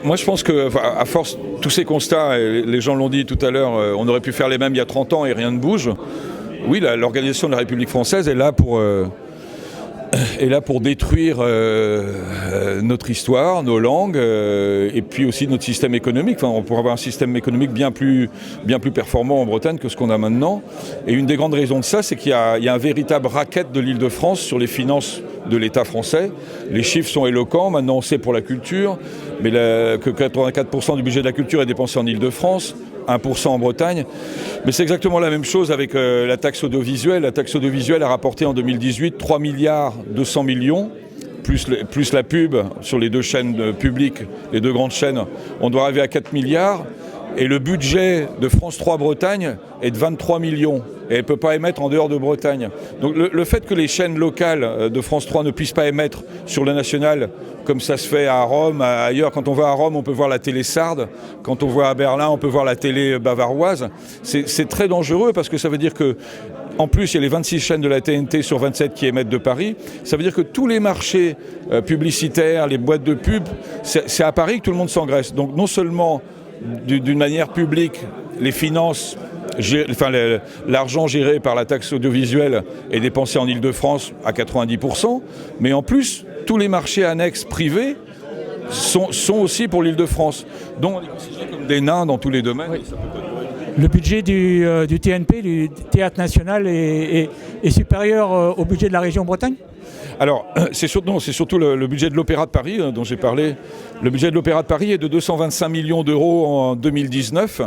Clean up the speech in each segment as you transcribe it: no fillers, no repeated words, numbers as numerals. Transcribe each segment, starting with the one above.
Moi, je pense qu'à force, tous ces constats, et les gens l'ont dit tout à l'heure, on aurait pu faire les mêmes il y a 30 ans et rien ne bouge. Oui, l'organisation de la République française est là pour détruire notre histoire, nos langues, et puis aussi notre système économique. Enfin, on pourrait avoir un système économique bien plus performant en Bretagne que ce qu'on a maintenant. Et une des grandes raisons de ça, c'est qu'il y a un véritable racket de l'Île-de-France sur les finances de l'État français. Les chiffres sont éloquents. Maintenant, on sait pour la culture, mais que 84% du budget de la culture est dépensé en Île-de-France. 1% en Bretagne. Mais c'est exactement la même chose avec la taxe audiovisuelle. La taxe audiovisuelle a rapporté en 2018 3 milliards 200 millions, plus la pub sur les deux chaînes publiques, les deux grandes chaînes. On doit arriver à 4 milliards. Et le budget de France 3 Bretagne est de 23 millions. Et elle ne peut pas émettre en dehors de Bretagne. Donc le fait que les chaînes locales de France 3 ne puissent pas émettre sur le national, comme ça se fait à Rome, ailleurs. Quand on va à Rome, on peut voir la télé sarde. Quand on va à Berlin, on peut voir la télé bavaroise. C'est très dangereux parce que ça veut dire que, en plus, il y a les 26 chaînes de la TNT sur 27 qui émettent de Paris. Ça veut dire que tous les marchés publicitaires, les boîtes de pub, c'est à Paris que tout le monde s'engraisse. Donc non seulement d'une manière publique, les finances, l'argent géré par la taxe audiovisuelle est dépensé en Île-de-France à 90%, mais en plus, tous les marchés annexes privés sont aussi pour l'Île-de-France. Donc on est considérés comme des nains dans tous les domaines. Oui. Le budget du TNP, du Théâtre National, est supérieur au budget de la région Bretagne ? Alors, c'est surtout le budget de l'Opéra de Paris dont j'ai parlé. Le budget de l'Opéra de Paris est de 225 millions d'euros en 2019,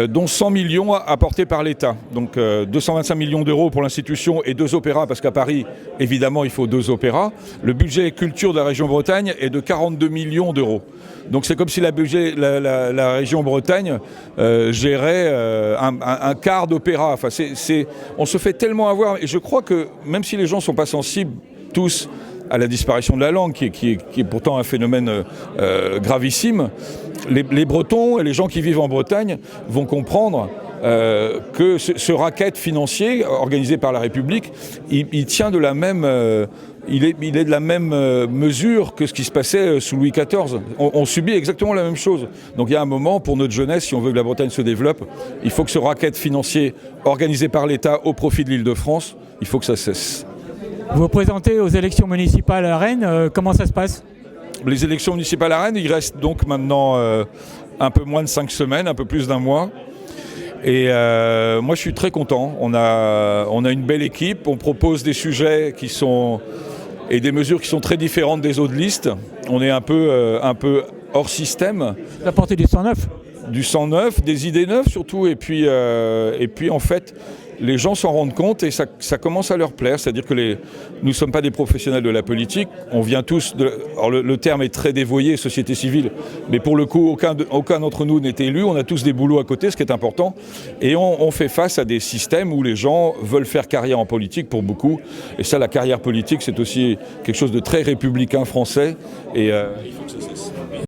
dont 100 millions apportés par l'État. Donc 225 millions d'euros pour l'institution et 2 opéras, parce qu'à Paris, évidemment, il faut 2 opéras. Le budget culture de la région Bretagne est de 42 millions d'euros. Donc c'est comme si la région Bretagne gérait un quart d'opéra. Enfin, on se fait tellement avoir, et je crois que même si les gens ne sont pas sensibles tous à la disparition de la langue, qui est pourtant un phénomène gravissime, les Bretons et les gens qui vivent en Bretagne vont comprendre que ce racket financier organisé par la République, il tient de la même... Il est de la même mesure que ce qui se passait sous Louis XIV. On subit exactement la même chose. Donc il y a un moment, pour notre jeunesse, si on veut que la Bretagne se développe, il faut que ce racket financier organisé par l'État au profit de l'Île-de-France, il faut que ça cesse. Vous vous présentez aux élections municipales à Rennes, comment ça se passe ? Les élections municipales à Rennes, il reste donc maintenant un peu moins de 5 semaines, un peu plus d'un mois. Et moi je suis très content, on a une belle équipe, on propose des sujets et des mesures qui sont très différentes des autres listes. On est un peu hors système. Vous apportez du sang neuf ? Du sang neuf, des idées neuves surtout, et puis en fait les gens s'en rendent compte et ça commence à leur plaire. C'est-à-dire que nous ne sommes pas des professionnels de la politique, on vient tous alors le terme est très dévoyé, société civile, mais pour le coup aucun d'entre nous n'est élu, on a tous des boulots à côté, ce qui est important, et on fait face à des systèmes où les gens veulent faire carrière en politique pour beaucoup, et ça, la carrière politique, c'est aussi quelque chose de très républicain français, et il faut que ça cesse.